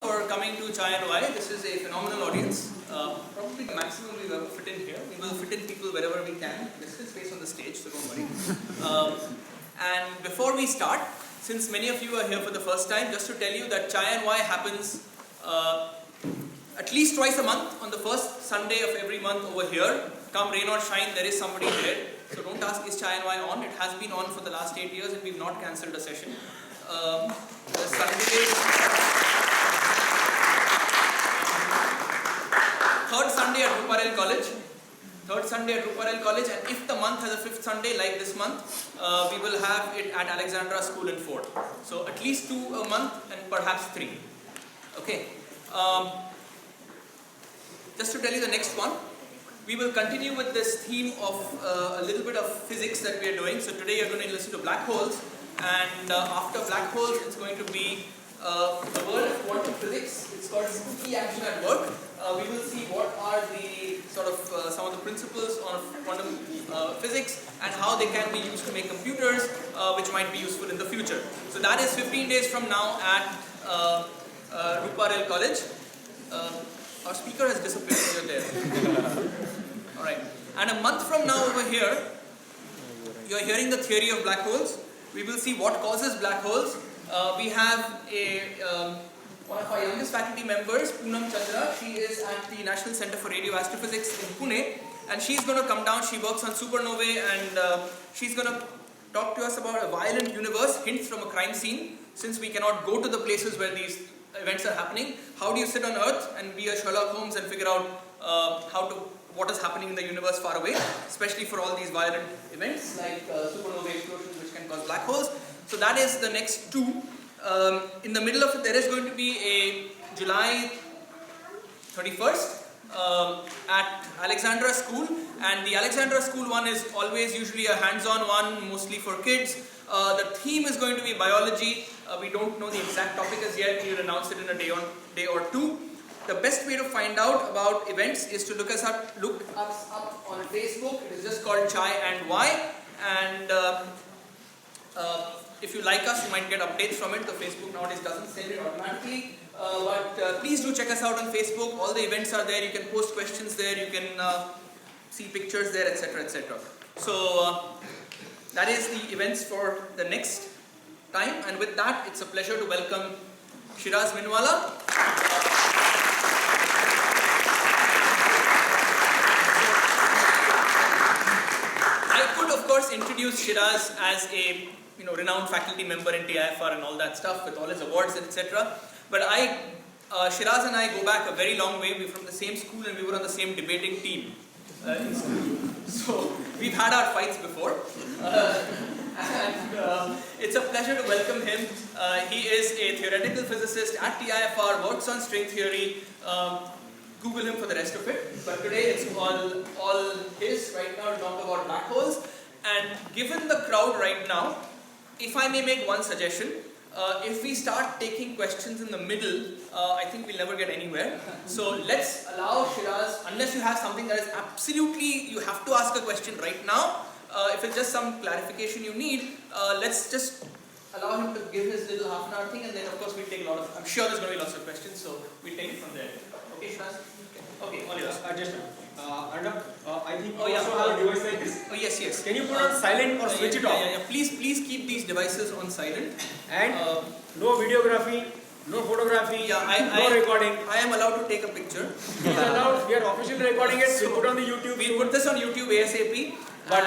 For coming to Chai&Why. This is a phenomenal audience. Probably the maximum we've ever fit in here. We will fit in people wherever we can. There's still space on the stage, so don't worry. And before we start, since many of you are here for the first time, just to tell you that Chai&Why happens at least twice a month on the first Sunday of every month over here. Come rain or shine, there is somebody there. So don't ask, is Chai&Why on? It has been on for the last 8 years and we've not cancelled a session. The third Sunday at Ruparel College, and if the month has a fifth Sunday like this month, we will have it at Alexandra School in Fort. So at least 2 a month and perhaps 3. Okay. Just to tell you the next one, we will continue with this theme of a little bit of physics that we are doing. So today you're going to listen to black holes, and after black holes it's going to be the world of quantum physics. It's called spooky action at work. We will see what are the sort of some of the principles of quantum physics and how they can be used to make computers, which might be useful in the future. So that is 15 days from now at Ruparel College. Our speaker has disappeared. You're there. All right. And a month from now over here, you're hearing the theory of black holes. We will see what causes black holes. We have one of our youngest faculty members, Poonam Chandra. She is at the National Center for Radio Astrophysics in Pune, and she's going to come down. She works on supernovae, and she's going to talk to us about a violent universe, hints from a crime scene. Since we cannot go to the places where these events are happening, how do you sit on Earth and be a Sherlock Holmes and figure out what is happening in the universe far away, especially for all these violent events like supernova explosions, which can cause black holes. So that is the next 2. In the middle of it, there is going to be a July 31st at Alexandra School, and the Alexandra School one is always usually a hands-on one, mostly for kids. The theme is going to be biology. We don't know the exact topic as yet. We'll announce it in a day or 2. The best way to find out about events is to look us up on Facebook. It is just called Chai&Why, and if you like us, you might get updates from it. The Facebook nowadays doesn't send it automatically, but please do check us out on Facebook. All the events are there. You can post questions there. You can see pictures there, etc., etc. So that is the events for the next time. And with that, it's a pleasure to welcome Shiraz Minwalla. I could, of course, introduce Shiraz as a renowned faculty member in TIFR and all that stuff with all his awards, etc. But Shiraz and I go back a very long way. We're from the same school and we were on the same debating team in school. So we've had our fights before. And it's a pleasure to welcome him. He is a theoretical physicist at TIFR, works on string theory. Google him for the rest of it. But today it's all his right now to talk about black holes. And given the crowd right now, if I may make one suggestion, if we start taking questions in the middle, I think we'll never get anywhere. So let's allow Shiraz, unless you have something that is absolutely, you have to ask a question right now. If it's just some clarification you need, let's just allow him to give his little half-an-hour thing, and then of course we'll take I'm sure there's going to be lots of questions, so we'll take it from there. Okay, Shiraz? Okay, all yours. Arnab, I think you also have a device like this. Oh, yes. Can you put on silent or switch it off? Yeah. Please keep these devices on silent. And no videography, no photography, no recording. I am allowed to take a picture. We are officially recording it, so put on the YouTube. We'll put this on YouTube ASAP. But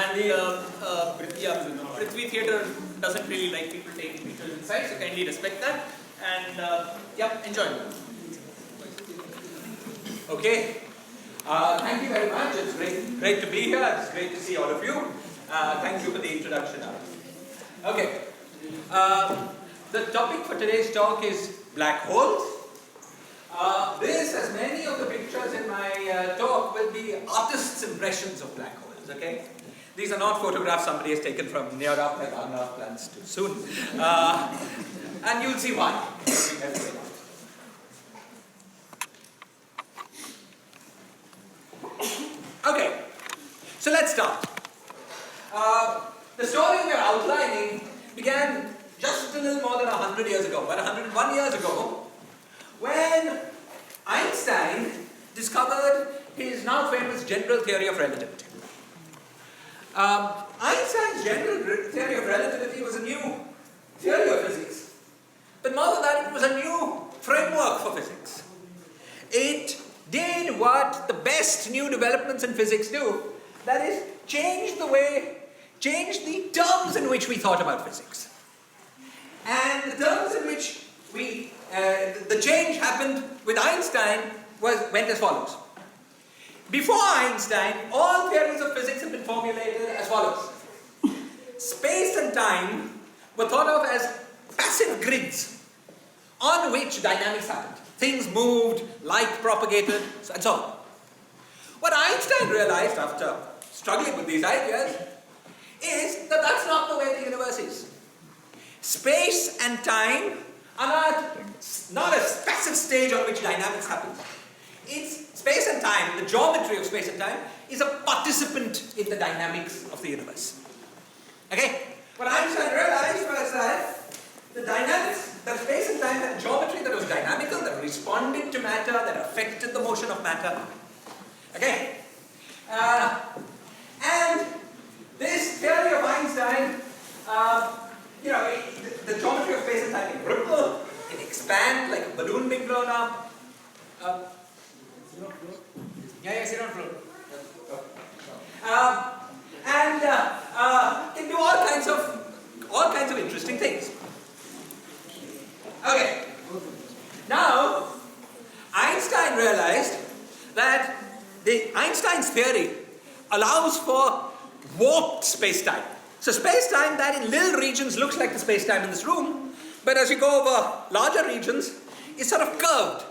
Prithvi Theatre doesn't really like people taking pictures inside, so kindly respect that. And enjoy. Okay. Thank you very much. It's great to be here. It's great to see all of you. Thank you for the introduction. Okay. The topic for today's talk is black holes. This, as many of the pictures in my talk, will be artists' impressions of black holes. Okay. These are not photographs somebody has taken from near up, like Arnav plans to soon. And you'll see why. Okay, so let's start. The story we are outlining began just a little more than 100 years ago. But 101 years ago, when Einstein discovered his now famous general theory of relativity. Einstein's general theory of relativity was a new theory of physics, but more than that, it was a new framework for physics. It did what the best new developments in physics do, that is, change the terms in which we thought about physics. And the terms in which the change happened with Einstein went as follows. Before Einstein, all theories of physics had been formulated as follows. Space and time were thought of as passive grids on which dynamics happened. Things moved, light propagated, and so on. What Einstein realized after struggling with these ideas is that that's not the way the universe is. Space and time are not a passive stage on which dynamics happen. It's space and time, the geometry of space and time, is a participant in the dynamics of the universe. Okay? What Einstein realized was that the dynamics, that space and time had a geometry that was dynamical, that responded to matter, that affected the motion of matter. Okay? And this theory of Einstein, the geometry of space and time can ripple, can expand like a balloon being blown up. Sit on floor. Can do all kinds of interesting things. Okay. Now, Einstein realized that Einstein's theory allows for warped space-time. So space-time that in little regions looks like the space-time in this room, but as you go over larger regions, is sort of curved.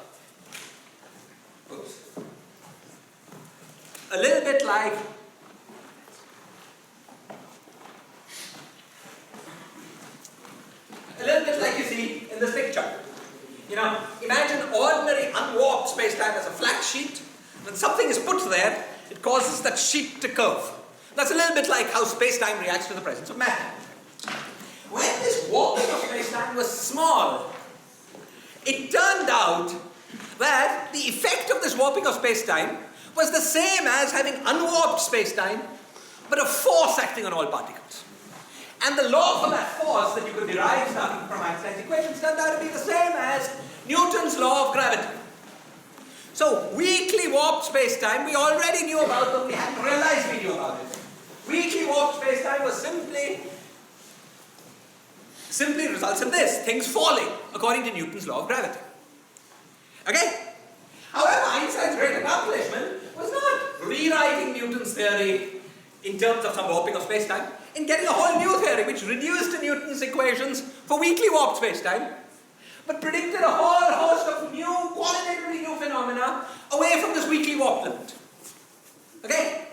Oops. A little bit like you see in this picture. Imagine ordinary unwarped space-time as a flat sheet. When something is put there, it causes that sheet to curve. That's a little bit like how space-time reacts to the presence of matter. When this warping of space-time was small, it turned out that the effect of this warping of space-time was the same as having unwarped space-time, but a force acting on all particles. And the law for that force that you could derive starting from Einstein's equations turned out to be the same as Newton's law of gravity. So, weakly warped space-time, we already knew about, but we hadn't realized we knew about it. Weakly warped space-time was simply results in this, things falling, according to Newton's law of gravity. Okay? However, Einstein's great accomplishment was not rewriting Newton's theory in terms of some warping of space-time, in getting a whole new theory which reduced Newton's equations for weakly warped space-time, but predicted a whole host of new, qualitatively new phenomena away from this weakly warped limit. Okay?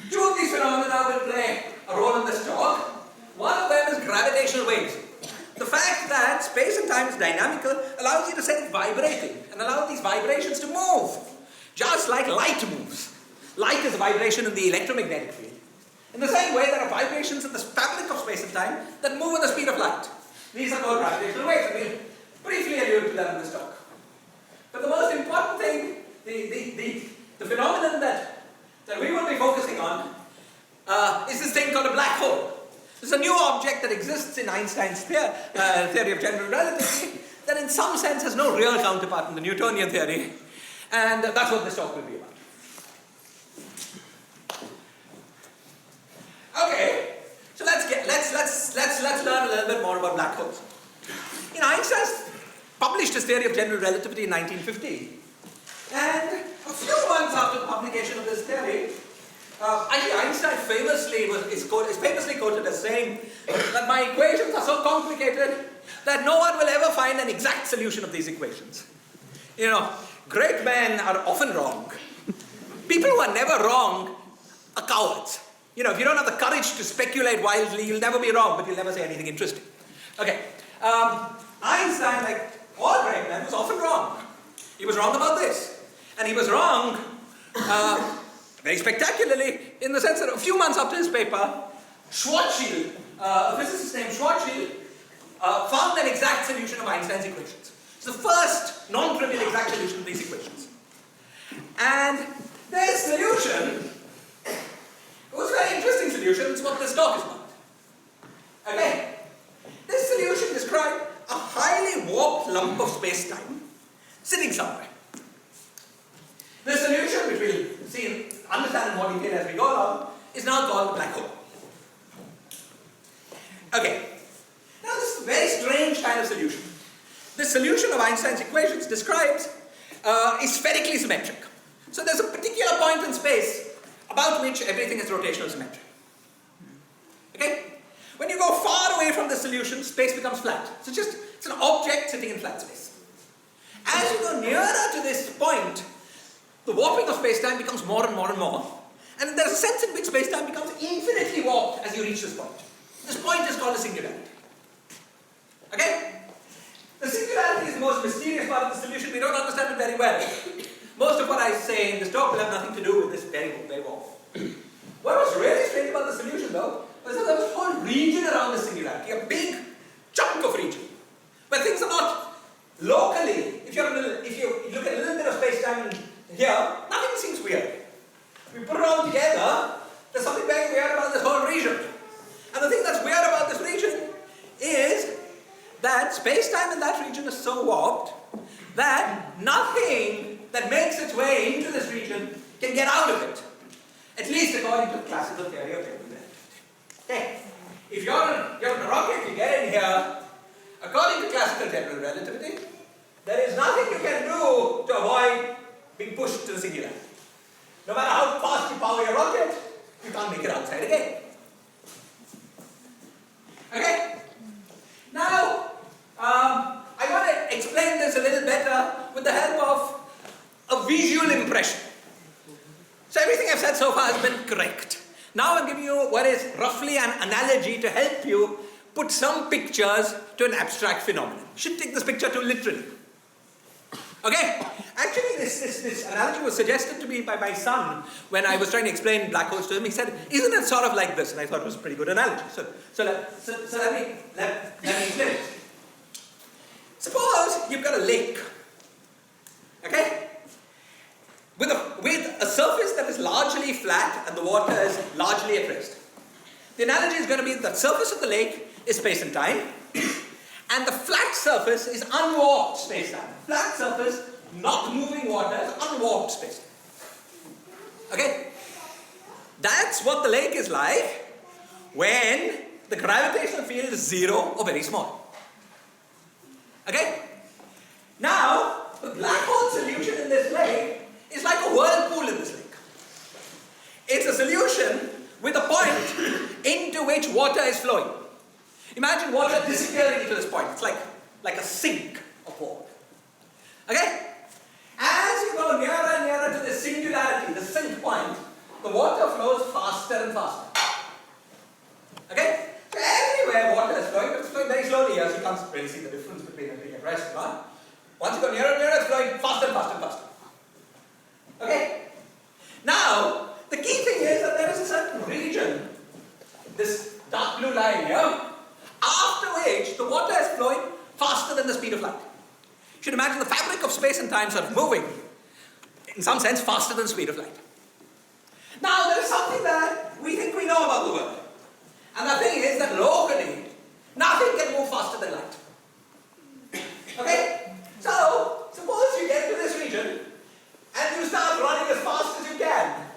Two of these phenomena will play a role in this talk. One of them is gravitational waves. The fact that space and time is dynamical allows you to set it vibrating and allow these vibrations to move, just like light moves. Light is a vibration in the electromagnetic field. In the same way, there are vibrations in the fabric of space and time that move at the speed of light. These are called gravitational waves, and we'll briefly allude to them in this talk. But the most important thing, the phenomenon that we will be focusing on is this thing called a black hole. It's a new object that exists in Einstein's theory of general relativity that in some sense has no real counterpart in the Newtonian theory, and that's what this talk will be about. Okay, so let's learn a little bit more about black holes. Einstein published his theory of general relativity in 1915, and a few months after the publication of this theory, Einstein is famously quoted as saying that my equations are so complicated that no one will ever find an exact solution of these equations. Great men are often wrong. People who are never wrong are cowards. If you don't have the courage to speculate wildly, you'll never be wrong, but you'll never say anything interesting. Okay. Einstein, like all great men, was often wrong. He was wrong about this. And he was wrong very spectacularly in the sense that a few months after his paper, Schwarzschild, a physicist named Schwarzschild, found an exact solution of Einstein's equations. It's the first non-trivial exact solution to these equations. And this solution was a very interesting solution. It's what this talk is about. Okay? This solution described a highly warped lump of space-time sitting somewhere. The solution, which we'll see, understand in more detail as we go along, is now called the black hole. Okay. Now this is a very strange kind of solution. The solution of Einstein's equations describes is spherically symmetric. So there's a particular point in space about which everything is rotational symmetry. Okay? When you go far away from the solution, space becomes flat. So it's an object sitting in flat space. As you go nearer to this point, the warping of space-time becomes more and more and more. And there's a sense in which space-time becomes infinitely warped as you reach this point. This point is called a singularity. Okay? The singularity is the most mysterious part of the solution. We don't understand it very well. Most of what I say in this talk will have nothing to do with this very warp. What was really strange about the solution, though, was that there was a whole region around the singularity, a big chunk of region, where things are not locally. If you look at a little bit of space-time here, nothing seems weird. We put it all together, there's something very weird about this whole region. And the thing that's weird about this region is that space-time in that region is so warped that nothing that makes its way into this region can get out of it. At least according to the classical theory of general relativity. Okay. If you're in a rocket, you get in here, according to classical general relativity, there is nothing you can do to avoid being pushed to the singularity. No matter how fast you power your rocket, you can't make it outside again. Okay? Now, I want to explain this a little better with the help of a visual impression. So everything I've said so far has been correct. Now I'm giving you what is roughly an analogy to help you put some pictures to an abstract phenomenon. You should take this picture too literally. Okay? Actually, this analogy was suggested to me by my son when I was trying to explain black holes to him. He said, isn't it sort of like this? And I thought it was a pretty good analogy. So let me explain it. Suppose you've got a lake. Okay? With a surface that is largely flat and the water is largely at rest. The analogy is going to be that the surface of the lake is space and time, and the flat surface is unwarped space-time. Flat surface, not moving water, is unwarped space. Okay? That's what the lake is like when the gravitational field is 0 or very small. Okay? Now, the black hole solution in this lake is like a whirlpool in this lake. It's a solution with a point into which water is flowing. Imagine water disappearing into this point. It's like a sink of water. Okay? As you go nearer and nearer to the singularity, the sink point, the water flows faster and faster. Okay? So everywhere water is flowing, but it's flowing very slowly here, so you can't really see the difference between it being at rest and on. Once you go nearer and nearer, it's flowing faster and faster and faster. Okay? Now, the key thing is that there is a certain region, this dark blue line here, after which the water is flowing faster than the speed of light. You should imagine the fabric of space and time sort of moving, in some sense, faster than the speed of light. Now, there is something that we think we know about the world. And the thing is that locally, nothing can move faster than light. Okay? So, suppose you get to this region, and you start running as fast as you can.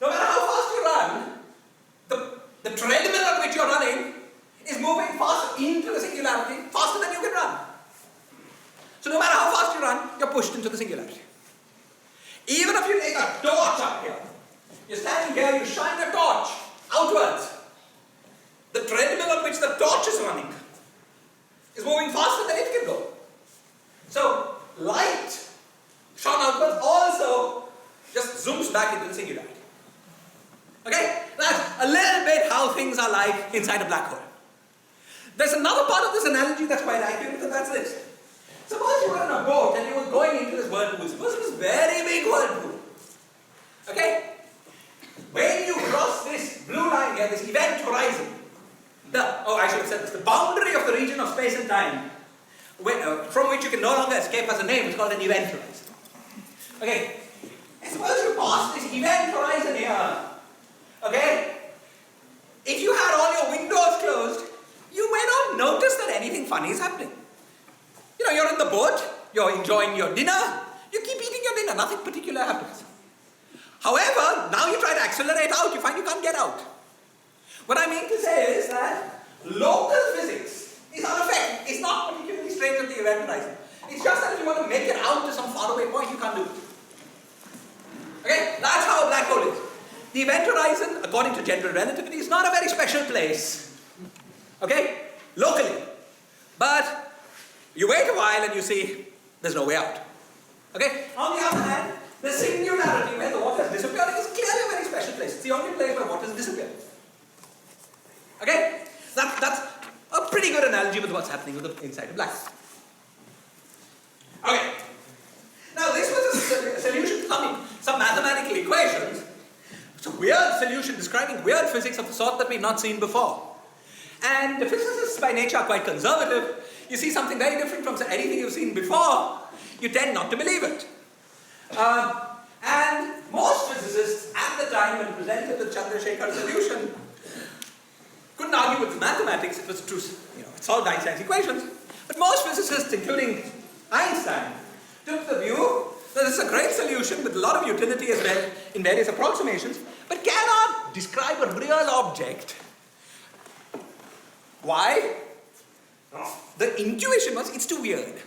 No matter how fast you run, the treadmill on which you're running is moving fast into the singularity, faster than you can run. So no matter how fast you run, you're pushed into the singularity. Even if you take a torch up here, you're standing here, you shine a torch outwards. The treadmill on which the torch is running is moving faster than it can go. So light shot outwards also just zooms back into the singularity. Okay? That's a little bit how things are like inside a black hole. There's another part of this analogy that's quite accurate, and that's this. Suppose you were in a boat and you were going into this whirlpool. Suppose it was a very big whirlpool. Okay? When you cross this blue line here, this event horizon, I should have said this, the boundary of the region of space and time, from from which you can no longer escape as a name. It's called an event horizon. Okay, suppose you pass this event horizon here. Okay, if you had all your windows closed, you may not notice that anything funny is happening. You know, you're on the boat, you're enjoying your dinner, you keep eating your dinner, nothing particular happens. However, now you try to accelerate out, you find you can't get out. What I mean to say is that local physics is unaffected. It's not particularly strange at the event horizon. It's just that if you want to make it out to some faraway point, you can't do it. Okay? That's how a black hole is. The event horizon, according to general relativity, is not a very special place. Okay? Locally. But you wait a while and you see there's no way out. Okay? On the other hand, the singularity where the water is disappearing is clearly a very special place. It's the only place where water is disappearing. Okay? That's a pretty good analogy with what's happening inside a black hole. Okay. Now this was a solution to some mathematical equations. It's a weird solution describing weird physics of the sort that we've not seen before. And the physicists by nature are quite conservative. You see something very different from anything you've seen before, you tend not to believe it. And most physicists at the time when presented the Chandrasekhar's solution couldn't argue with mathematics. It was true, it solved Einstein's equations. But most physicists, including Einstein, took the view that this is a great solution with a lot of utility as well in various approximations, but cannot describe a real object. Why? The intuition was it's too weird.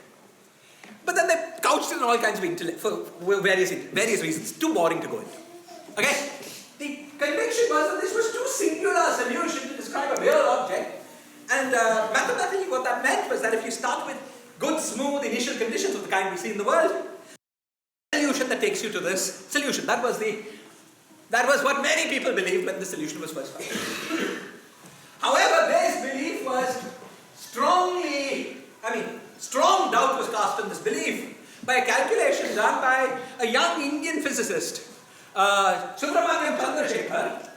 But then they couched it in all kinds of intellect for various reasons. Too boring to go into. Okay? The conviction was that this was too singular a solution to describe a real object. And mathematically what that meant was that if you start with good, smooth initial conditions of the kind we see in the world, the solution that takes you to this solution. That was what many people believed when the solution was first found. However, this belief was strong doubt was cast on this belief by a calculation done by a young Indian physicist, Subramanian Chandrasekhar,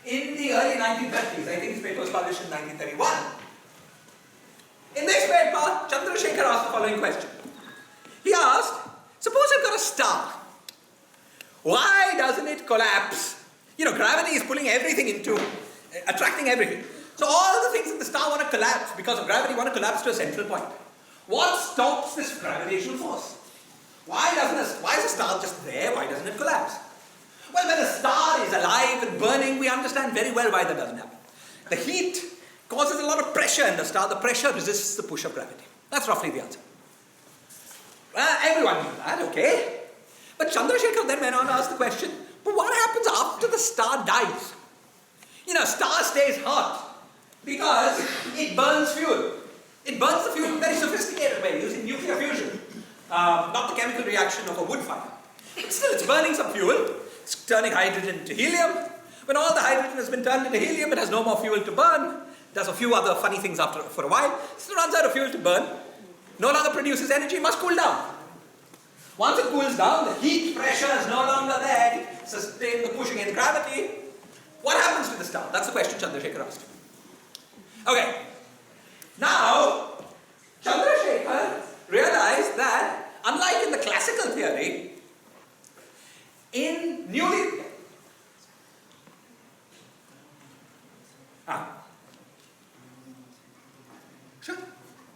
in the early 1930s. I think his paper was published in 1931. In this paper, Chandrasekhar asked the following question. He asked, suppose I've got a star. Why doesn't it collapse? Gravity is pulling everything attracting everything. So all the things in the star want to collapse because of gravity, want to collapse to a central point. What stops this gravitational force? Why is a star just there? Why doesn't it collapse? Well, when a star is alive and burning, we understand very well why that doesn't happen. The heat causes a lot of pressure in the star. The pressure resists the push of gravity. That's roughly the answer. Everyone knew that, okay? But Chandrasekhar then went on to ask the question, but what happens after the star dies? A star stays hot because it burns fuel. It burns the fuel in a very sophisticated way using nuclear fusion, not the chemical reaction of a wood fire. But still, it's burning some fuel. It's turning hydrogen into helium. When all the hydrogen has been turned into helium, it has no more fuel to burn. It does a few other funny things for a while. Still runs out of fuel to burn. No longer produces energy, must cool down. Once it cools down, the heat pressure is no longer there to sustain the push against gravity. What happens to the star? That's the question Chandrasekhar asked. Okay. Now, Chandrasekhar realized that, unlike in the classical theory, in newly... Sure.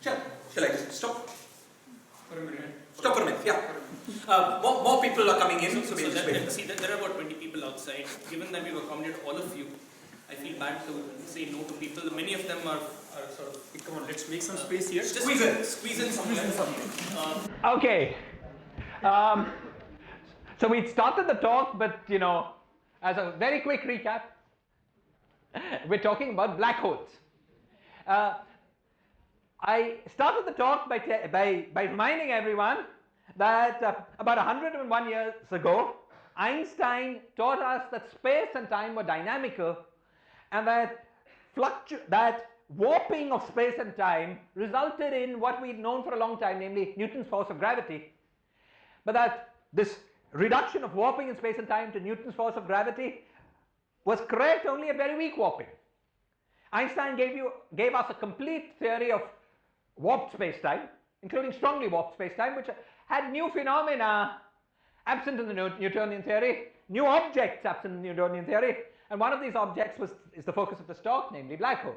Shall I just stop? For a minute. Stop for a minute, yeah. More people are coming in, so we'll just wait. See, there are about 20 people outside. Given that we've accommodated all of you, I feel bad to say no to people. Many of them are sort of... Come on, let's make some space here. Just squeeze in something. Okay. So we started the talk, but as a very quick recap, we're talking about black holes. I started the talk by reminding everyone that about 101 years ago, Einstein taught us that space and time were dynamical, and that warping of space and time resulted in what we'd known for a long time, namely Newton's force of gravity. But that this reduction of warping in space and time to Newton's force of gravity was correct only at very weak warping. Einstein gave us a complete theory of warped space-time, including strongly warped space-time, which had new phenomena absent in the Newtonian theory, new objects absent in the Newtonian theory, and one of these objects is the focus of this talk, namely black holes.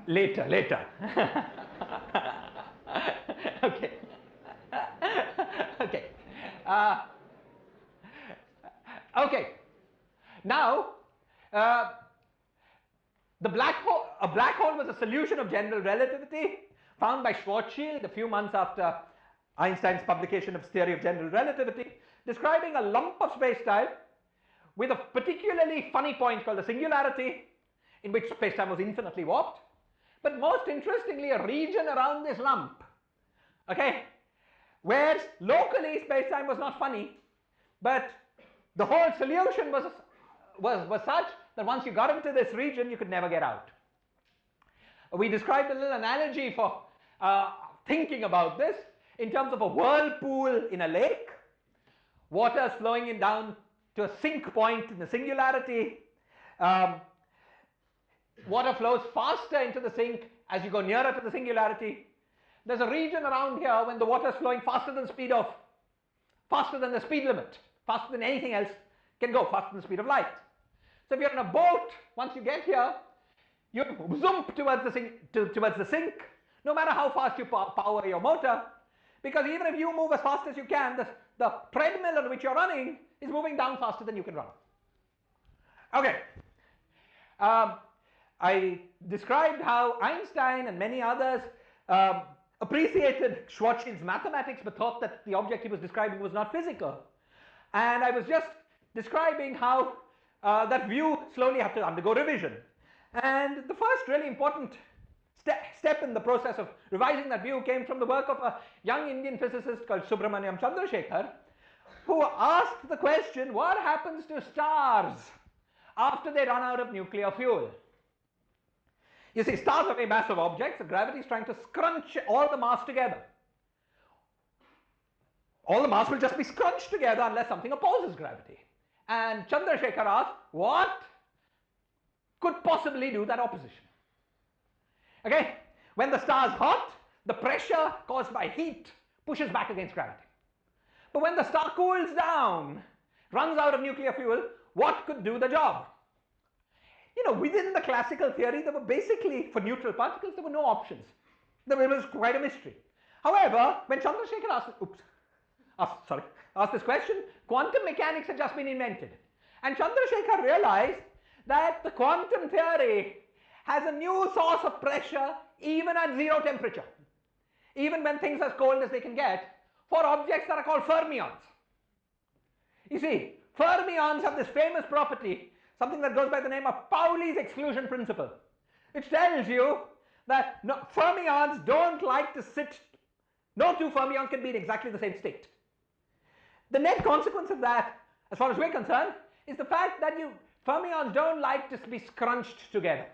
Later. Okay. Okay. Okay. Now, a black hole was a solution of general relativity found by Schwarzschild a few months after Einstein's publication of his theory of general relativity, describing a lump of space-time with a particularly funny point called a singularity, in which space-time was infinitely warped, but most interestingly a region around this lump, okay, where locally space-time was not funny, but the whole solution was such that once you got into this region you could never get out. We described a little analogy for thinking about this in terms of a whirlpool in a lake, water is flowing in down to a sink point in the singularity. Water flows faster into the sink as you go nearer to the singularity. There's a region around here when the water is flowing faster than the speed limit, faster than anything else can go, faster than the speed of light. So if you're in a boat, once you get here, you zoom towards the sink, no matter how fast you power your motor, because even if you move as fast as you can, the treadmill on which you're running is moving down faster than you can run. Okay. I described how Einstein and many others appreciated Schwarzschild's mathematics but thought that the object he was describing was not physical. And I was just describing how that view slowly had to undergo revision. And the first really important step in the process of revising that view came from the work of a young Indian physicist called Subramaniam Chandrasekhar, who asked the question, what happens to stars after they run out of nuclear fuel? You see, stars are very massive objects, and gravity is trying to scrunch all the mass together. All the mass will just be scrunched together unless something opposes gravity. And Chandrasekhar asked, what could possibly do that opposition? Okay, when the star is hot, the pressure caused by heat pushes back against gravity. But when the star cools down, runs out of nuclear fuel, what could do the job? You know, within the classical theory, there were basically, for neutral particles, there were no options. It was quite a mystery. However, when Chandrasekhar asked this question, quantum mechanics had just been invented. And Chandrasekhar realized that the quantum theory has a new source of pressure even at zero temperature, even when things are as cold as they can get, for objects that are called fermions. You see, fermions have this famous property, something that goes by the name of Pauli's exclusion principle, which tells you that fermions don't like to sit, no two fermions can be in exactly the same state. The net consequence of that, as far as we're concerned, is the fact that fermions don't like to be scrunched together.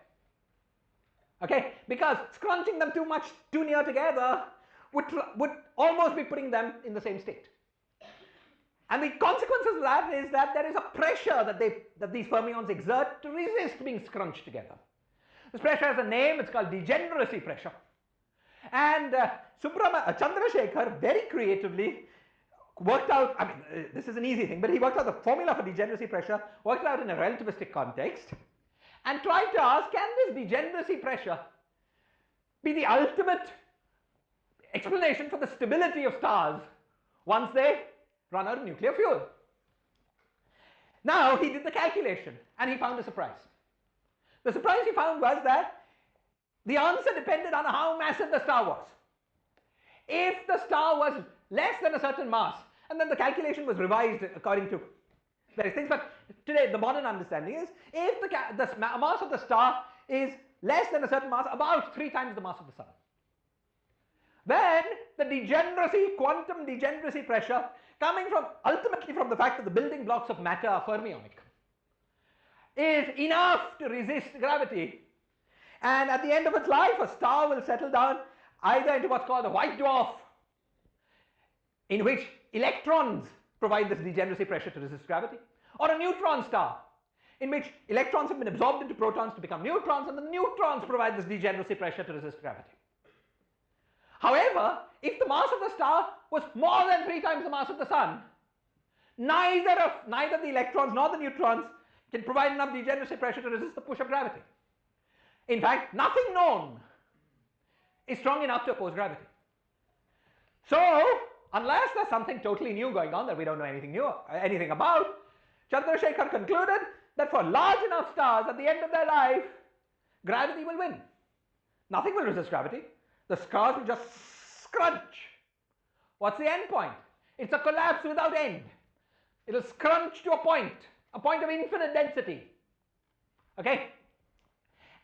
Okay, because scrunching them too near together would almost be putting them in the same state. And the consequences of that is that there is a pressure that these fermions exert to resist being scrunched together. This pressure has a name, it's called degeneracy pressure. And Chandrasekhar very creatively worked out, I mean, this is an easy thing, but he worked out the formula for degeneracy pressure, worked it out in a relativistic context, and tried to ask, can this degeneracy pressure be the ultimate explanation for the stability of stars once they run out of nuclear fuel? Now he did the calculation and he found a surprise. The surprise he found was that the answer depended on how massive the star was. If the star was less than a certain mass, and then the calculation was revised according to various things, but today the modern understanding is if the mass of the star is less than a certain mass, about 3 times the mass of the sun, then the quantum degeneracy pressure, coming ultimately from the fact that the building blocks of matter are fermionic, is enough to resist gravity. And at the end of its life, a star will settle down either into what's called a white dwarf, in which electrons provide this degeneracy pressure to resist gravity, or a neutron star, in which electrons have been absorbed into protons to become neutrons, and the neutrons provide this degeneracy pressure to resist gravity. However, if the mass of the star was more than 3 times the mass of the sun, neither the electrons nor the neutrons can provide enough degeneracy pressure to resist the push of gravity. In fact, nothing known is strong enough to oppose gravity. So, unless there's something totally new going on that we don't know anything about, Chandrasekhar concluded that for large enough stars at the end of their life, gravity will win. Nothing will resist gravity. The stars will just scrunch. What's the end point? It's a collapse without end. It'll scrunch to a point of infinite density. Okay?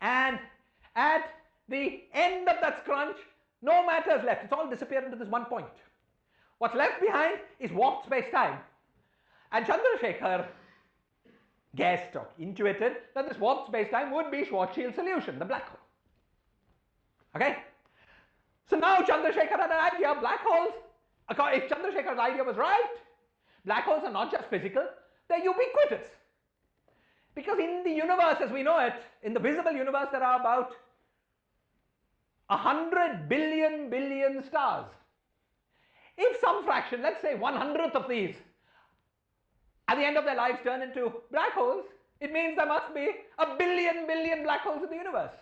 And at the end of that scrunch, no matter is left. It's all disappeared into this one point. What's left behind is warped space-time. And Chandrasekhar guessed or intuited that this warped space-time would be Schwarzschild solution, the black hole. Okay? So now Chandrasekhar had an idea, black holes, if Chandrasekhar's idea was right, black holes are not just physical, they're ubiquitous. Because in the universe as we know it, in the visible universe, there are about 100 billion stars. If some fraction, let's say 1/100th of these, at the end of their lives turn into black holes, it means there must be a billion black holes in the universe.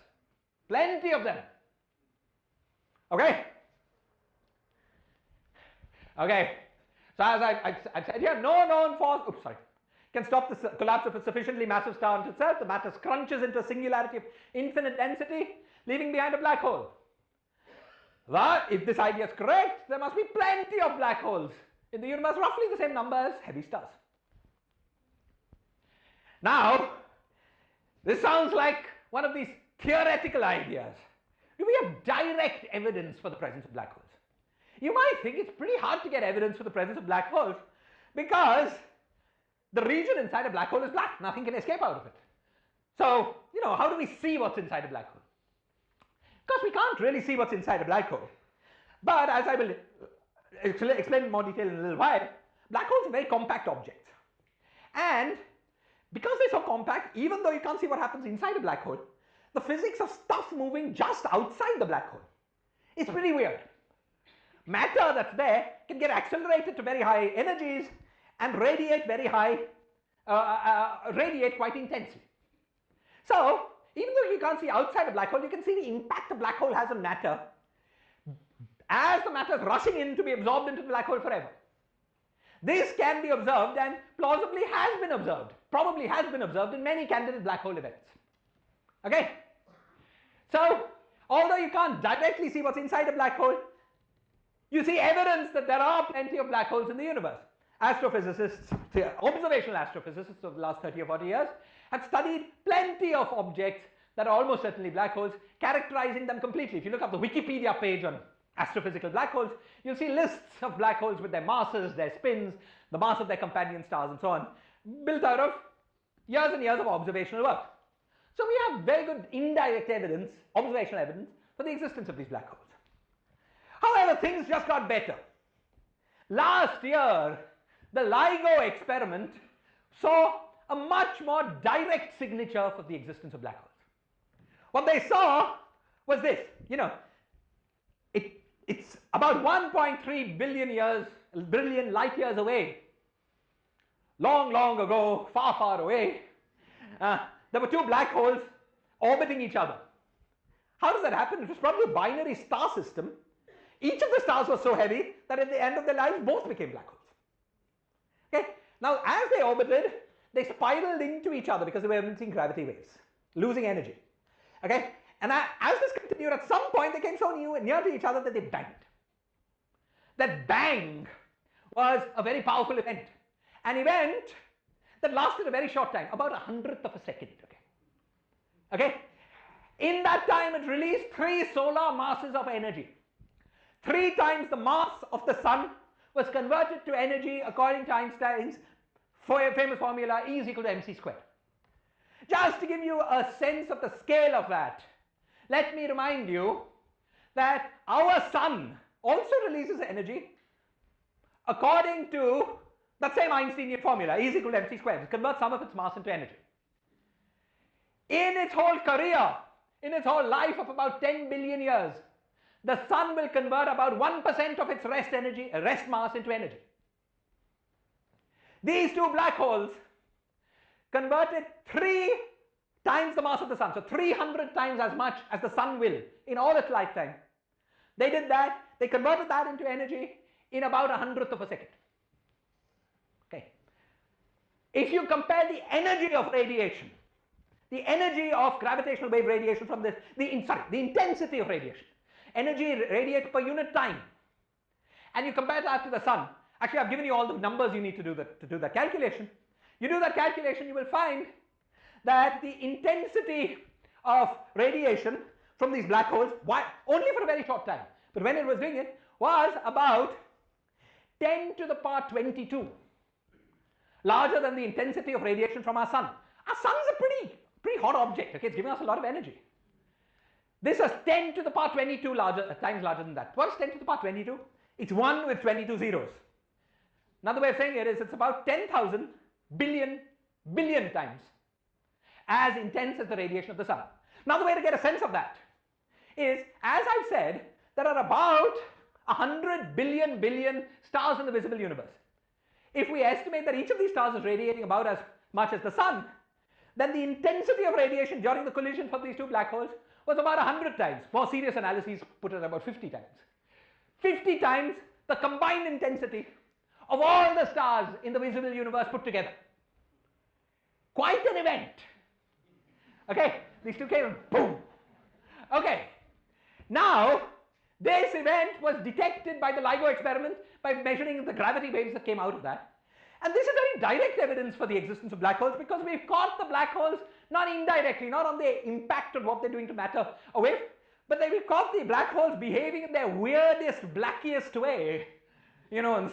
Plenty of them. Okay? Okay. So as I said here, no known force, can stop the collapse of a sufficiently massive star into itself. The matter crunches into a singularity of infinite density, leaving behind a black hole. But if this idea is correct, there must be plenty of black holes in the universe, roughly the same number as heavy stars. Now, this sounds like one of these theoretical ideas. Do we have direct evidence for the presence of black holes? You might think it's pretty hard to get evidence for the presence of black holes because the region inside a black hole is black. Nothing can escape out of it. So, how do we see what's inside a black hole? Because we can't really see what's inside a black hole. But as I will explain in more detail in a little while, black holes are very compact objects. And because they're so compact, even though you can't see what happens inside a black hole, the physics of stuff moving just outside the black hole is pretty weird. Matter that's there can get accelerated to very high energies and radiate radiate quite intensely. So, even though you can't see outside a black hole, you can see the impact a black hole has on matter as the matter is rushing in to be absorbed into the black hole forever. This can be observed and plausibly has been observed, probably has been observed in many candidate black hole events. Okay? So, although you can't directly see what's inside a black hole, you see evidence that there are plenty of black holes in the universe. Astrophysicists, observational astrophysicists of the last 30 or 40 years have studied plenty of objects that are almost certainly black holes, characterizing them completely. If you look up the Wikipedia page on astrophysical black holes, you'll see lists of black holes with their masses, their spins, the mass of their companion stars and so on, built out of years and years of observational work. So we have very good indirect evidence, observational evidence, for the existence of these black holes. However, things just got better. Last year, the LIGO experiment saw a much more direct signature for the existence of black holes. What they saw was this, it's about 1.3 billion light years away. Long ago, far away, there were two black holes orbiting each other. How does that happen? It was probably a binary star system. Each of the stars was so heavy that at the end of their lives, both became black holes. Okay? Now, as they orbited, they spiraled into each other because they were emitting gravity waves, losing energy. Okay? And as this continued, at some point they came so near to each other that they banged. That bang was a very powerful event. An event that lasted a very short time, about 100th of a second. Okay? In that time, it released 3 solar masses of energy. 3 times the mass of the sun was converted to energy according to Einstein's famous formula, E is equal to mc squared. Just to give you a sense of the scale of that, let me remind you that our sun also releases energy according to that same Einsteinian formula, E is equal to mc squared. It converts some of its mass into energy. in its whole career, in its whole life of about 10 billion years, the sun will convert about 1% of its rest mass into energy. These two black holes converted 3 times the mass of the sun, so 300 times as much as the sun will in all its lifetime. They did that, they converted that into energy in about 100th of a second. Okay. If you compare the energy of radiation, the energy of gravitational wave radiation from this, the intensity of radiation, energy radiated per unit time, and you compare that to the sun. Actually, I've given you all the numbers you need to do that calculation. You do that calculation, you will find that the intensity of radiation from these black holes, only for a very short time, but when it was doing it, was about 10 to the power 22, larger than the intensity of radiation from our sun. Our sun is a pretty hot object, okay? It's giving us a lot of energy. This is 10 to the power 22 times larger than that. What is 10 to the power 22? It's 1 with 22 zeros. Another way of saying it is it's about 10,000 billion times as intense as the radiation of the sun. Another way to get a sense of that is, as I've said, there are about 100 billion stars in the visible universe. If we estimate that each of these stars is radiating about as much as the sun, then the intensity of radiation during the collision of these two black holes was about 100 times. More serious analyses put it about 50 times. 50 times the combined intensity of all the stars in the visible universe put together. Quite an event. Okay, these two came and boom. Okay, now this event was detected by the LIGO experiment by measuring the gravity waves that came out of that. And this is very direct evidence for the existence of black holes, because we've caught the black holes not indirectly, not on the impact of what they're doing to matter or wave, but we've caught the black holes behaving in their weirdest, blackiest way, you know,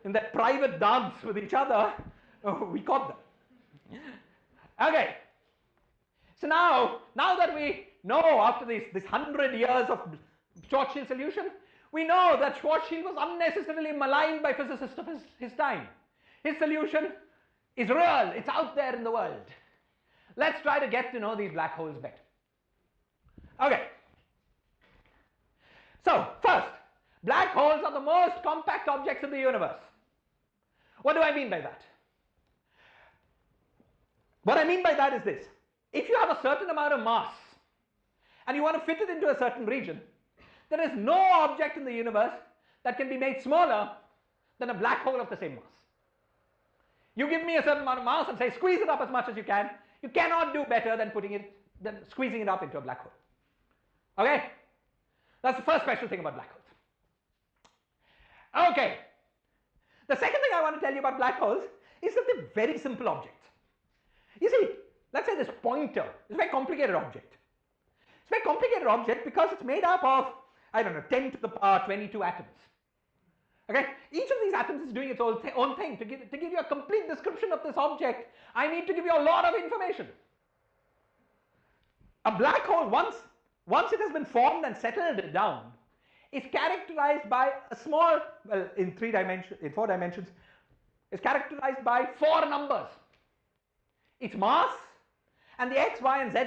in that private dance with each other. We caught them. Okay, so now that we know, after this 100 years of Schwarzschild solution, we know that Schwarzschild was unnecessarily maligned by physicists of his time. His solution is real, it's out there in the world. Let's try to get to know these black holes better. Okay, so first, black holes are the most compact objects in the universe. What do I mean by that? What I mean by that is this: if you have a certain amount of mass and you want to fit it into a certain region, there is no object in the universe that can be made smaller than a black hole of the same mass. You give me a certain amount of mass and say squeeze it up as much as you can. You cannot do better than squeezing it up into a black hole. Okay? That's the first special thing about black holes. Okay. The second thing I want to tell you about black holes is that they're very simple objects. You see, let's say this pointer is a very complicated object. It's a very complicated object because it's made up of, I don't know, 10 to the power 22 atoms. Okay? Each of these atoms is doing its own thing. To give you a complete description of this object, I need to give you a lot of information. A black hole, once it has been formed and settled down, is characterized by a small, well, in 4 dimensions, is characterized by 4 numbers. Its mass and the x, y, and z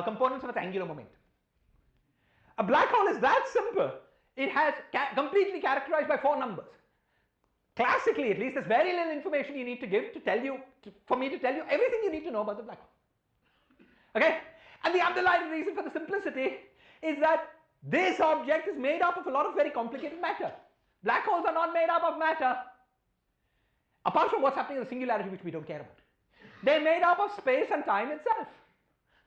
components of its angular momentum. A black hole is that simple. It has completely characterized by 4 numbers. Classically, at least, there's very little information you need to give for me to tell you everything you need to know about the black hole. Okay? And the underlying reason for the simplicity is that this object is made up of a lot of very complicated matter. Black holes are not made up of matter, apart from what's happening in the singularity, which we don't care about. They're made up of space and time itself.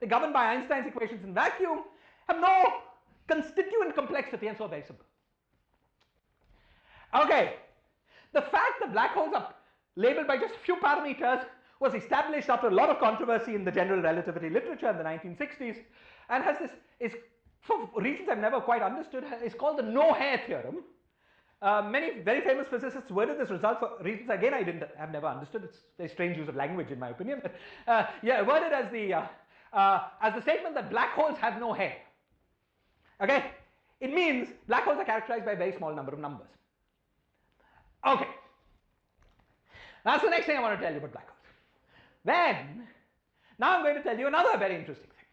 They're governed by Einstein's equations in vacuum, have no constituent complexity, and so very simple. Okay, the fact that black holes are labeled by just a few parameters was established after a lot of controversy in the general relativity literature in the 1960s, and for reasons I've never quite understood, is called the no-hair theorem. Many very famous physicists worded this result for reasons again I've never understood. It's a very strange use of language in my opinion, but worded as the statement that black holes have no hair. Okay, it means black holes are characterized by a very small number of numbers. Okay, that's the next thing I want to tell you about black holes. Then, now I'm going to tell you another very interesting thing.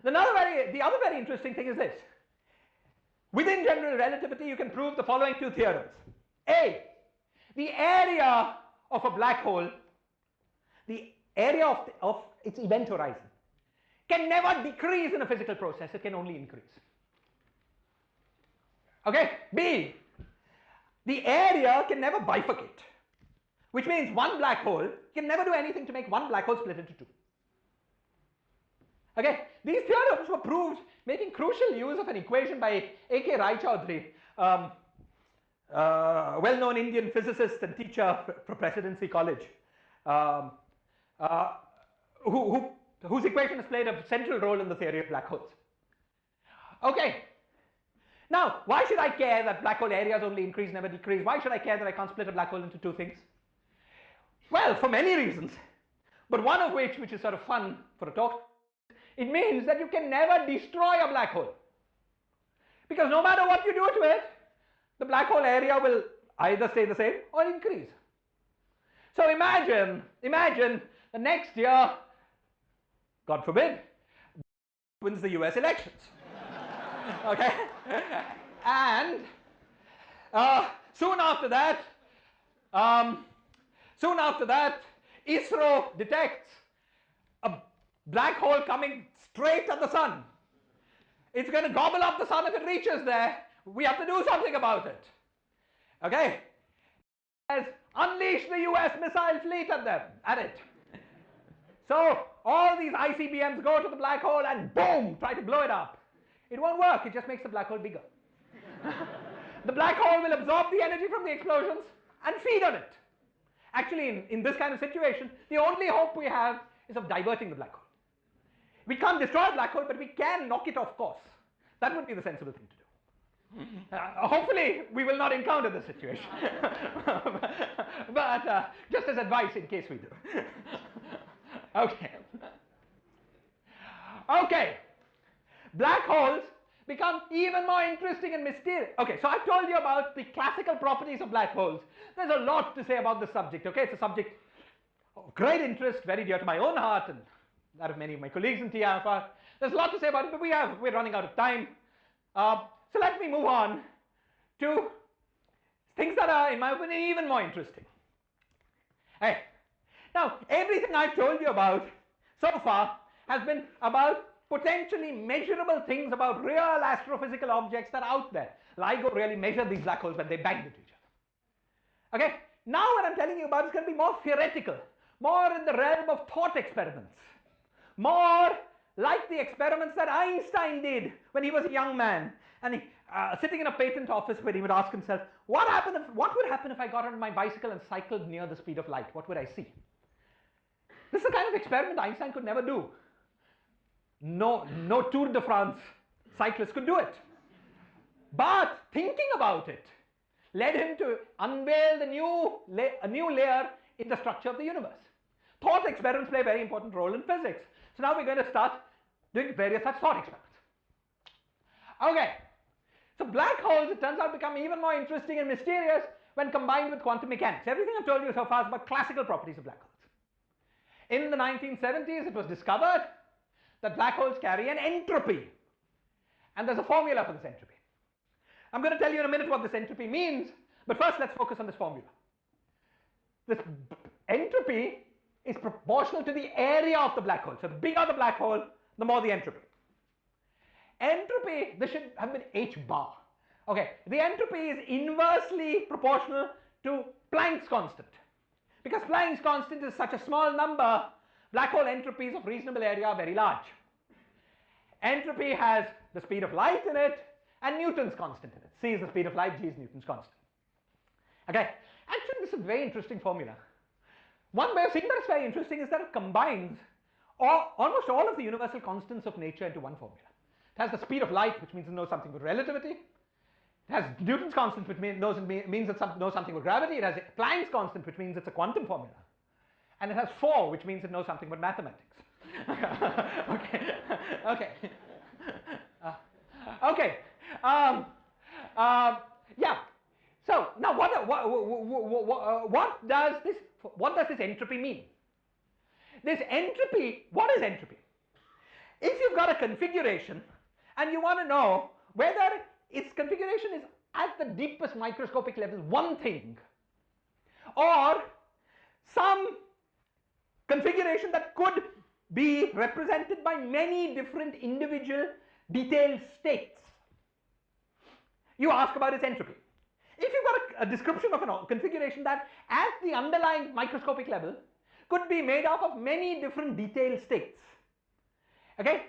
The other very interesting thing is this. Within general relativity, you can prove the following two theorems. A, the area of a black hole, the area of its event horizon, can never decrease in a physical process, it can only increase. Okay? B, the area can never bifurcate, which means one black hole can never do anything to make one black hole split into two. Okay? These theorems were proved making crucial use of an equation by A.K. Raichaudhuri, well-known Indian physicist and teacher for Presidency College, whose equation has played a central role in the theory of black holes. Okay. Now, why should I care that black hole areas only increase, never decrease? Why should I care that I can't split a black hole into two things? Well, for many reasons, but one of which is sort of fun for a talk, it means that you can never destroy a black hole. Because no matter what you do to it, the black hole area will either stay the same or increase. So imagine the next year, God forbid, wins the US elections. Okay? And soon after that, ISRO detects a black hole coming straight at the sun. It's going to gobble up the sun if it reaches there. We have to do something about it. Okay? Unleash the US missile fleet at it. So all these ICBMs go to the black hole and boom, try to blow it up. It won't work, it just makes the black hole bigger. The black hole will absorb the energy from the explosions and feed on it. Actually, in this kind of situation, the only hope we have is of diverting the black hole. We can't destroy a black hole, but we can knock it off course. That would be the sensible thing to do. Hopefully, we will not encounter this situation. But just as advice in case we do. Okay. Okay. Black holes become even more interesting and mysterious. Okay, so I've told you about the classical properties of black holes. There's a lot to say about this subject, okay? It's a subject of great interest, very dear to my own heart and that of many of my colleagues in TIFR. There's a lot to say about it, but we're running out of time. So let me move on to things that are, in my opinion, even more interesting. Hey. Now, everything I've told you about so far has been about potentially measurable things about real astrophysical objects that are out there. LIGO really measured these black holes when they banged into each other. Okay? Now what I'm telling you about is going to be more theoretical, more in the realm of thought experiments, more like the experiments that Einstein did when he was a young man, and sitting in a patent office where he would ask himself, what would happen if I got on my bicycle and cycled near the speed of light? What would I see? This is the kind of experiment Einstein could never do. No Tour de France cyclist could do it. But thinking about it led him to unveil a new layer in the structure of the universe. Thought experiments play a very important role in physics. So now we're going to start doing various such thought experiments. Okay, so black holes, it turns out, become even more interesting and mysterious when combined with quantum mechanics. Everything I've told you so far is about classical properties of black holes. In the 1970s, it was discovered that black holes carry an entropy, and there's a formula for this entropy. I'm going to tell you in a minute what this entropy means, but first let's focus on this formula. This entropy is proportional to the area of the black hole. So the bigger the black hole, the more the entropy. Entropy, this should have been h bar. Okay, the entropy is inversely proportional to Planck's constant. Because Planck's constant is such a small number, black hole entropies of reasonable area are very large. Entropy has the speed of light in it and Newton's constant in it. C is the speed of light, G is Newton's constant. Okay, actually this is a very interesting formula. One way of saying that it's very interesting is that it combines almost all of the universal constants of nature into one formula. It has the speed of light, which means it knows something with relativity. It has Newton's constant, which means it knows something with gravity. It has Planck's constant, which means it's a quantum formula. And it has 4, which means it knows something with mathematics. Okay. Okay. Okay. Yeah. So now, what does this entropy mean? This entropy, what is entropy? If you've got a configuration and you want to know whether its configuration is at the deepest microscopic level one thing, or some configuration that could be represented by many different individual detailed states, you ask about its entropy. If you've got a description of a configuration that at the underlying microscopic level could be made up of many different detailed states, okay,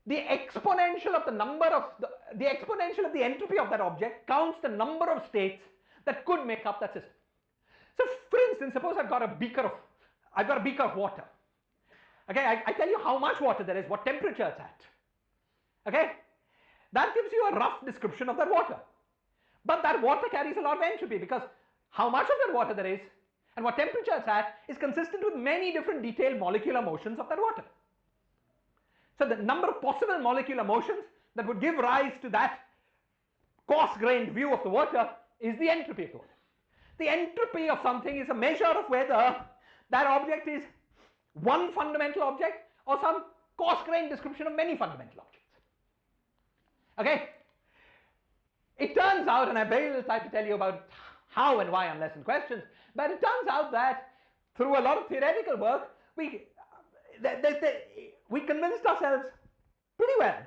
the exponential of the number of the exponential of the entropy of that object counts the number of states that could make up that system. So for instance, suppose I've got a beaker of water. Okay, I tell you how much water there is, what temperature it's at. Okay, that gives you a rough description of that water. But that water carries a lot of entropy, because how much of that water there is and what temperature it's at is consistent with many different detailed molecular motions of that water. So the number of possible molecular motions that would give rise to that coarse-grained view of the water is the entropy of the water. The entropy of something is a measure of whether that object is one fundamental object or some coarse-grained description of many fundamental objects. Okay? It turns out, and I have very little time to tell you about how and why unless in questions, but it turns out that through a lot of theoretical work, we convinced ourselves pretty well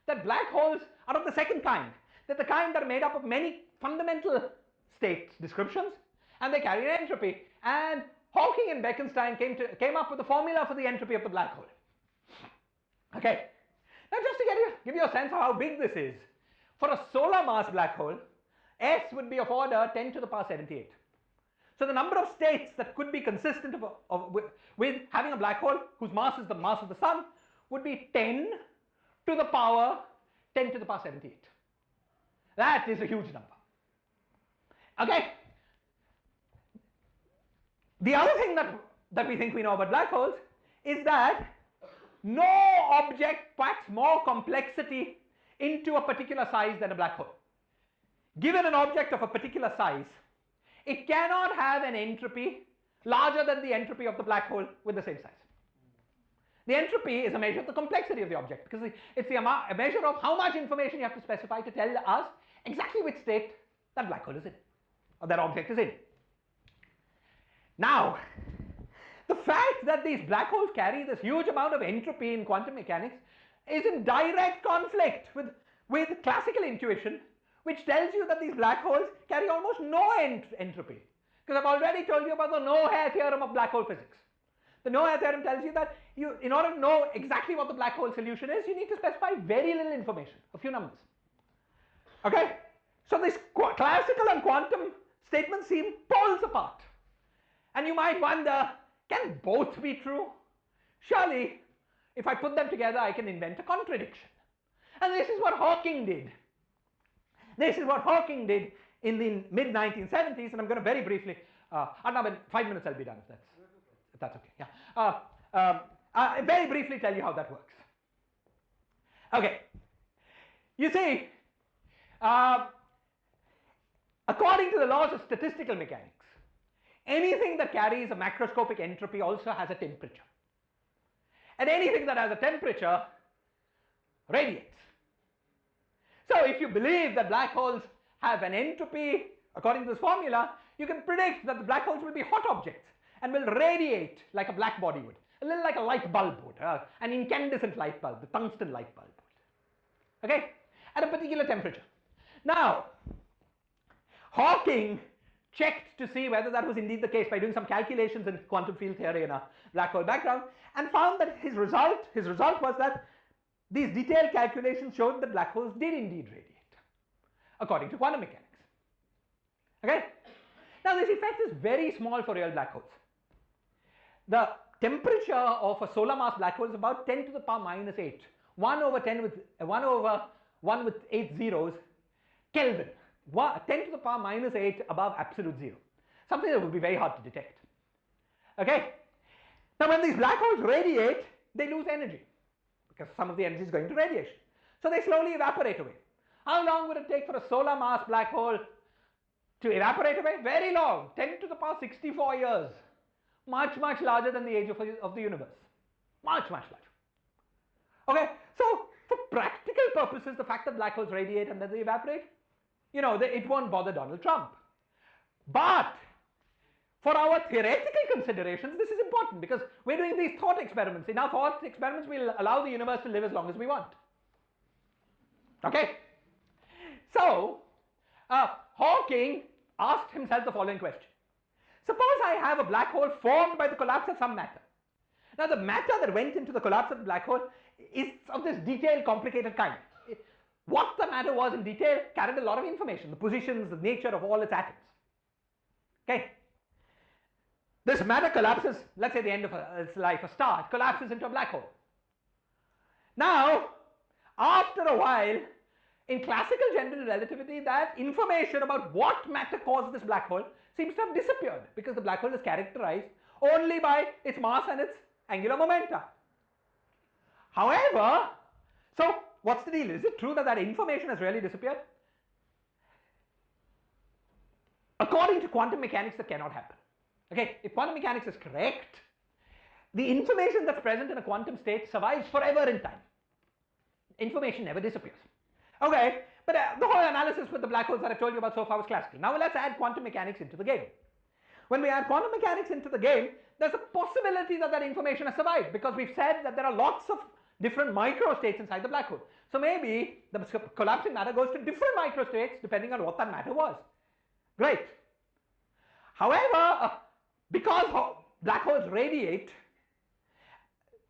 that black holes are of the second kind, that the kind that are made up of many fundamental state descriptions, and they carry an entropy. And Hawking and Bekenstein came up with the formula for the entropy of the black hole. Okay, now just to give you a sense of how big this is, for a solar mass black hole, S would be of order 10 to the power 78. So the number of states that could be consistent with having a black hole whose mass is the mass of the sun would be 10 to the power 10 to the power 78. That is a huge number. Okay. The other thing that we think we know about black holes is that no object packs more complexity into a particular size than a black hole. Given an object of a particular size, it cannot have an entropy larger than the entropy of the black hole with the same size. The entropy is a measure of the complexity of the object, because it's a measure of how much information you have to specify to tell us exactly which state that black hole is in, or that object is in. Now, the fact that these black holes carry this huge amount of entropy in quantum mechanics is in direct conflict with classical intuition, which tells you that these black holes carry almost no entropy. Because I've already told you about the no-hair theorem of black hole physics. The no-hair theorem tells you that in order to know exactly what the black hole solution is, you need to specify very little information, a few numbers. Okay? So these classical and quantum statements seem poles apart. And you might wonder, can both be true? Surely, if I put them together, I can invent a contradiction. And this is what Hawking did. This is what Hawking did in the mid-1970s, and I'm going to very briefly, in 5 minutes I'll be done, if that's okay. Yeah. Very briefly tell you how that works. Okay. You see, according to the laws of statistical mechanics, anything that carries a macroscopic entropy also has a temperature. And anything that has a temperature radiates. So if you believe that black holes have an entropy according to this formula, you can predict that the black holes will be hot objects and will radiate like a black body would, a little like a light bulb would, an incandescent light bulb, the tungsten light bulb would. Okay? At a particular temperature. Now, Hawking checked to see whether that was indeed the case by doing some calculations in quantum field theory in a black hole background, and found that his result was that these detailed calculations showed that black holes did indeed radiate, according to quantum mechanics. Okay? Now this effect is very small for real black holes. The temperature of a solar mass black hole is about 10 to the power minus 8, 1 over 1 with 8 zeros, Kelvin, 10 to the power minus 8 above absolute zero, something that would be very hard to detect. Okay? Now when these black holes radiate, they lose energy, because some of the energy is going to radiation. So they slowly evaporate away. How long would it take for a solar mass black hole to evaporate away? Very long, 10 to the power 64 years. Much, much larger than the age of the universe. Much, much larger. Okay, so for practical purposes, the fact that black holes radiate and then they evaporate, it won't bother Donald Trump. But for our theoretical considerations, this is important because we're doing these thought experiments. In our thought experiments, we'll allow the universe to live as long as we want. Okay? So, Hawking asked himself the following question. Suppose I have a black hole formed by the collapse of some matter. Now, the matter that went into the collapse of the black hole is of this detailed, complicated kind. What the matter was in detail carried a lot of information, the positions, the nature of all its atoms. Okay? This matter collapses, let's say at the end of its life, a star, it collapses into a black hole. Now, after a while, in classical general relativity, that information about what matter caused this black hole seems to have disappeared because the black hole is characterized only by its mass and its angular momenta. However, so what's the deal? Is it true that that information has really disappeared? According to quantum mechanics, that cannot happen. Okay, if quantum mechanics is correct, the information that's present in a quantum state survives forever in time. Information never disappears. Okay, but the whole analysis with the black holes that I told you about so far was classical. Now let's add quantum mechanics into the game. When we add quantum mechanics into the game, there's a possibility that that information has survived because we've said that there are lots of different microstates inside the black hole. So maybe the collapsing matter goes to different microstates depending on what that matter was. Great. However, because black holes radiate,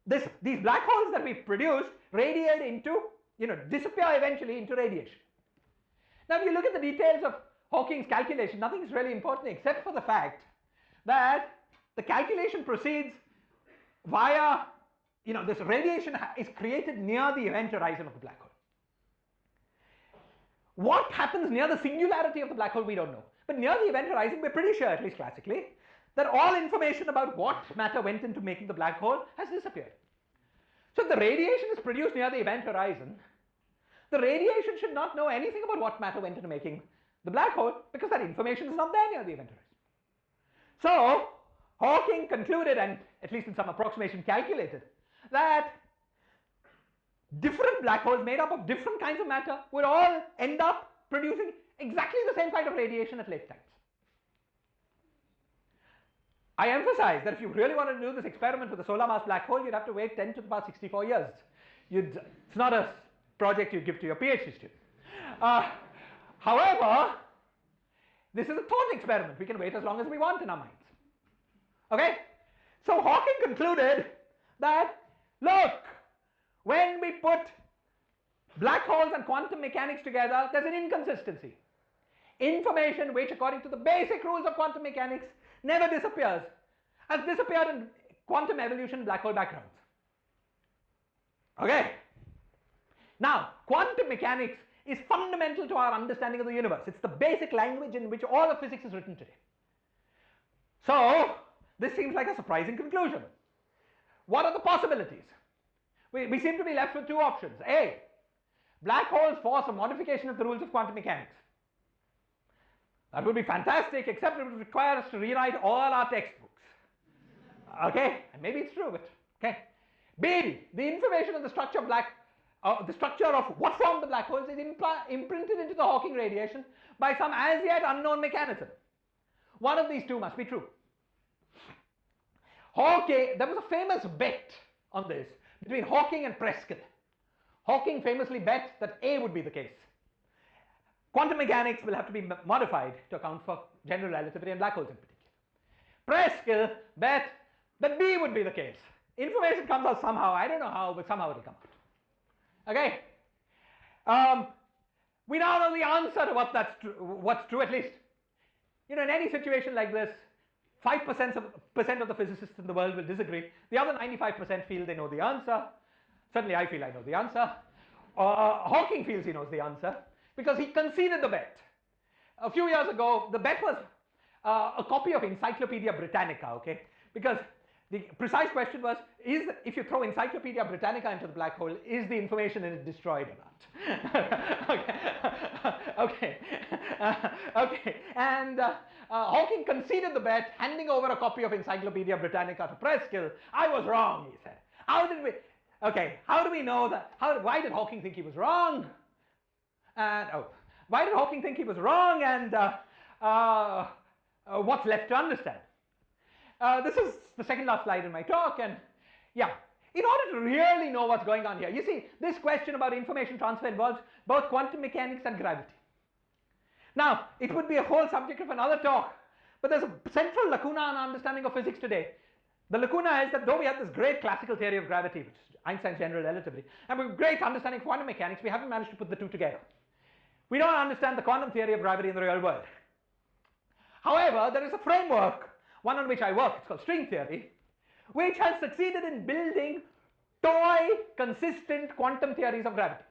these black holes that we've produced radiate into, disappear eventually into radiation. Now, if you look at the details of Hawking's calculation, nothing is really important except for the fact that the calculation proceeds via, this radiation is created near the event horizon of the black hole. What happens near the singularity of the black hole, we don't know. But near the event horizon, we're pretty sure, at least classically, that all information about what matter went into making the black hole has disappeared. So if the radiation is produced near the event horizon, the radiation should not know anything about what matter went into making the black hole because that information is not there near the event horizon. So Hawking concluded, and at least in some approximation calculated, that different black holes made up of different kinds of matter would all end up producing exactly the same kind of radiation at late times. I emphasize that if you really wanted to do this experiment with a solar mass black hole, you'd have to wait 10 to the power 64 years. It's not a project you give to your PhD student. However, this is a thought experiment. We can wait as long as we want in our minds. Okay? So Hawking concluded that, look, when we put black holes and quantum mechanics together, there's an inconsistency. Information which, according to the basic rules of quantum mechanics, never disappears, has disappeared in quantum evolution black hole backgrounds. Okay? Now, quantum mechanics is fundamental to our understanding of the universe. It's the basic language in which all of physics is written today. So, this seems like a surprising conclusion. What are the possibilities? We seem to be left with two options. A, black holes force a modification of the rules of quantum mechanics. That would be fantastic, except it would require us to rewrite all our textbooks. Okay? And maybe it's true, but okay. B, the information of the structure of the structure of what formed the black holes is imprinted into the Hawking radiation by some as yet unknown mechanism. One of these two must be true. There was a famous bet on this between Hawking and Preskill. Hawking famously bet that A would be the case. Quantum mechanics will have to be modified to account for general relativity and black holes in particular. Preskill bet that B would be the case. Information comes out somehow, I don't know how, but somehow it will come out. Okay? We now know the answer to what's true, at least. In any situation like this, 5% of the physicists in the world will disagree. The other 95% feel they know the answer. Certainly I feel I know the answer. Hawking feels he knows the answer because he conceded the bet. A few years ago, the bet was a copy of Encyclopedia Britannica, okay? Because the precise question was, if you throw Encyclopedia Britannica into the black hole, is the information in it destroyed or not? Okay. Okay. And Hawking conceded the bet, handing over a copy of Encyclopedia Britannica to Preskill. I was wrong, he said. How did we? Okay, how do we know that? Why did Hawking think he was wrong? And why did Hawking think he was wrong? And what's left to understand? This is the second last slide in my talk, and yeah, in order to really know what's going on here, you see, this question about information transfer involves both quantum mechanics and gravity. Now, it would be a whole subject of another talk, but there's a central lacuna in our understanding of physics today. The lacuna is that though we have this great classical theory of gravity, which is Einstein's general relativity, and with great understanding of quantum mechanics, we haven't managed to put the two together. We don't understand the quantum theory of gravity in the real world. However, there is a framework, one on which I work, it's called string theory, which has succeeded in building toy consistent quantum theories of gravity.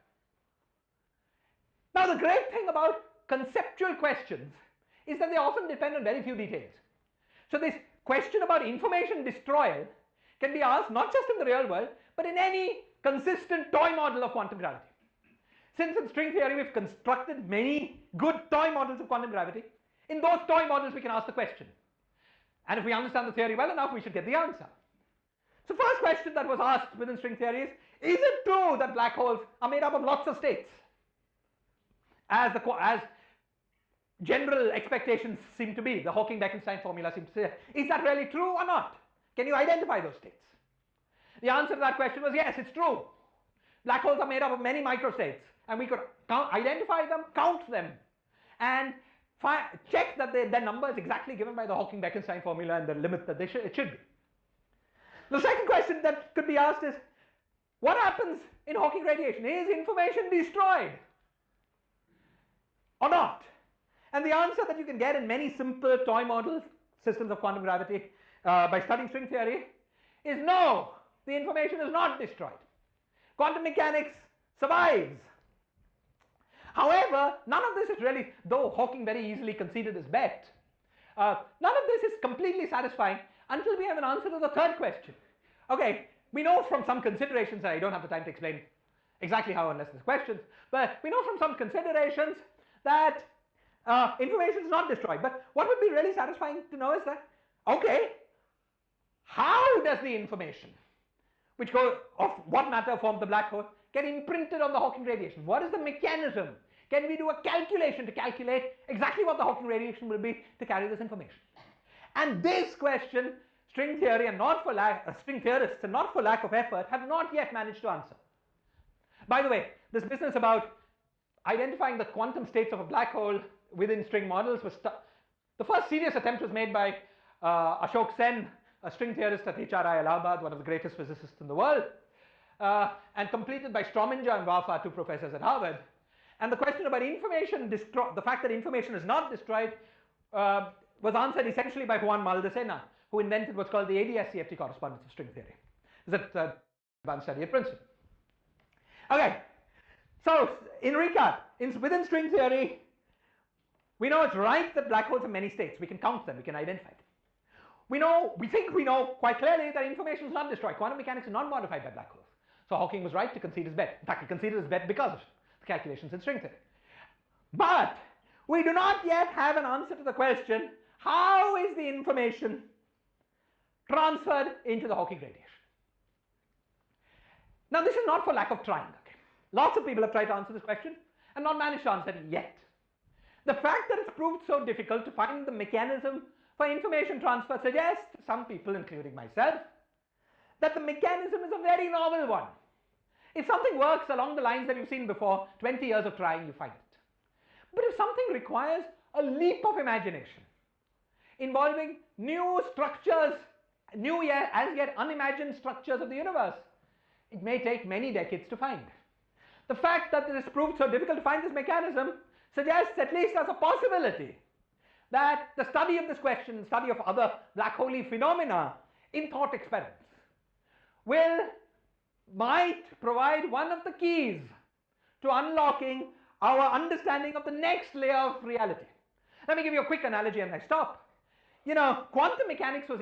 Now, the great thing about conceptual questions is that they often depend on very few details. So this question about information destroyal can be asked not just in the real world, but in any consistent toy model of quantum gravity. Since in string theory we've constructed many good toy models of quantum gravity, in those toy models we can ask the question. And if we understand the theory well enough, we should get the answer. So first question that was asked within string theory is it true that black holes are made up of lots of states? As general expectations seem to be, the Hawking-Bekenstein formula seems to say, is that really true or not? Can you identify those states? The answer to that question was yes, it's true. Black holes are made up of many microstates, and we could identify them, count them, and check that their number is exactly given by the Hawking-Bekenstein formula and the limit that it should be. The second question that could be asked is, what happens in Hawking radiation? Is information destroyed or not? And the answer that you can get in many simple toy model systems of quantum gravity by studying string theory is no, the information is not destroyed. Quantum mechanics survives. However, none of this is really, though Hawking very easily conceded his bet, none of this is completely satisfying until we have an answer to the third question. Okay, we know from some considerations, I don't have the time to explain exactly how unless there's questions, but we know from some considerations that information is not destroyed. But what would be really satisfying to know is that, okay, how does the information, which goes of what matter forms the black hole, get imprinted on the Hawking radiation? What is the mechanism? Can we do a calculation to calculate exactly what the Hawking radiation will be to carry this information? And this question, string theory and not for string theorists and not for lack of effort have not yet managed to answer. By the way, this business about identifying the quantum states of a black hole within string models was the first serious attempt was made by Ashok Sen, a string theorist at HRI Allahabad, one of the greatest physicists in the world, and completed by Strominger and Wafa, two professors at Harvard. And the question about information, the fact that information is not destroyed, was answered essentially by Juan Maldacena, who invented what's called the ADS-CFT correspondence of string theory. It's an advanced study at Princeton. Okay, so in recap, within string theory, we know it's right that black holes have many states. We can count them, we can identify them. We think we know quite clearly that information is not destroyed. Quantum mechanics is not modified by black holes. So Hawking was right to concede his bet. In fact, he conceded his bet because of the calculations in string theory. But we do not yet have an answer to the question, how is the information transferred into the Hawking radiation? Now, this is not for lack of trying. Okay? Lots of people have tried to answer this question and not managed to answer it yet. The fact that it's proved so difficult to find the mechanism for information transfer suggests to some people, including myself, that the mechanism is a very novel one. If something works along the lines that you've seen before, 20 years of trying, you find it. But if something requires a leap of imagination, involving new structures, new as yet unimagined structures of the universe, it may take many decades to find. The fact that it is proved so difficult to find this mechanism suggests at least as a possibility that the study of this question, study of other black hole phenomena in thought experiments, might provide one of the keys to unlocking our understanding of the next layer of reality. Let me give you a quick analogy and I stop. You know, quantum mechanics was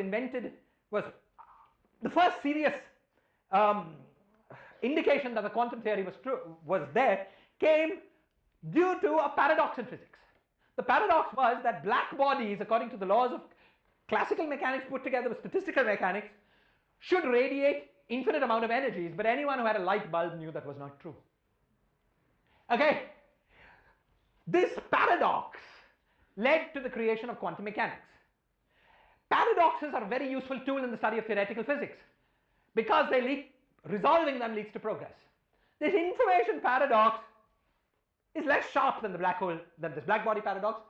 the first serious indication that the quantum theory was there came due to a paradox in physics. The paradox was that black bodies, according to the laws of classical mechanics put together with statistical mechanics, should radiate infinite amount of energies, but anyone who had a light bulb knew that was not true. Okay? This paradox led to the creation of quantum mechanics. Paradoxes are a very useful tool in the study of theoretical physics because resolving them leads to progress. This information paradox is less sharp than this black body paradox,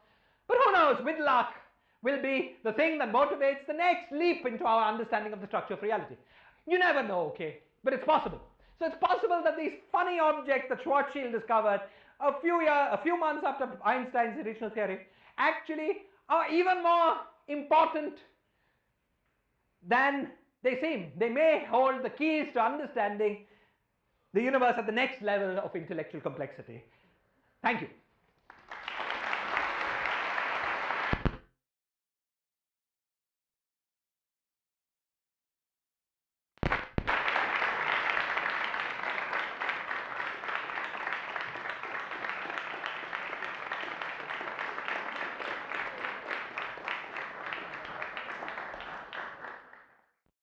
but who knows, with luck, will be the thing that motivates the next leap into our understanding of the structure of reality. You never know, okay, but it's possible. So it's possible that these funny objects that Schwarzschild discovered a few months after Einstein's original theory actually are even more important than they seem. They may hold the keys to understanding the universe at the next level of intellectual complexity. Thank you.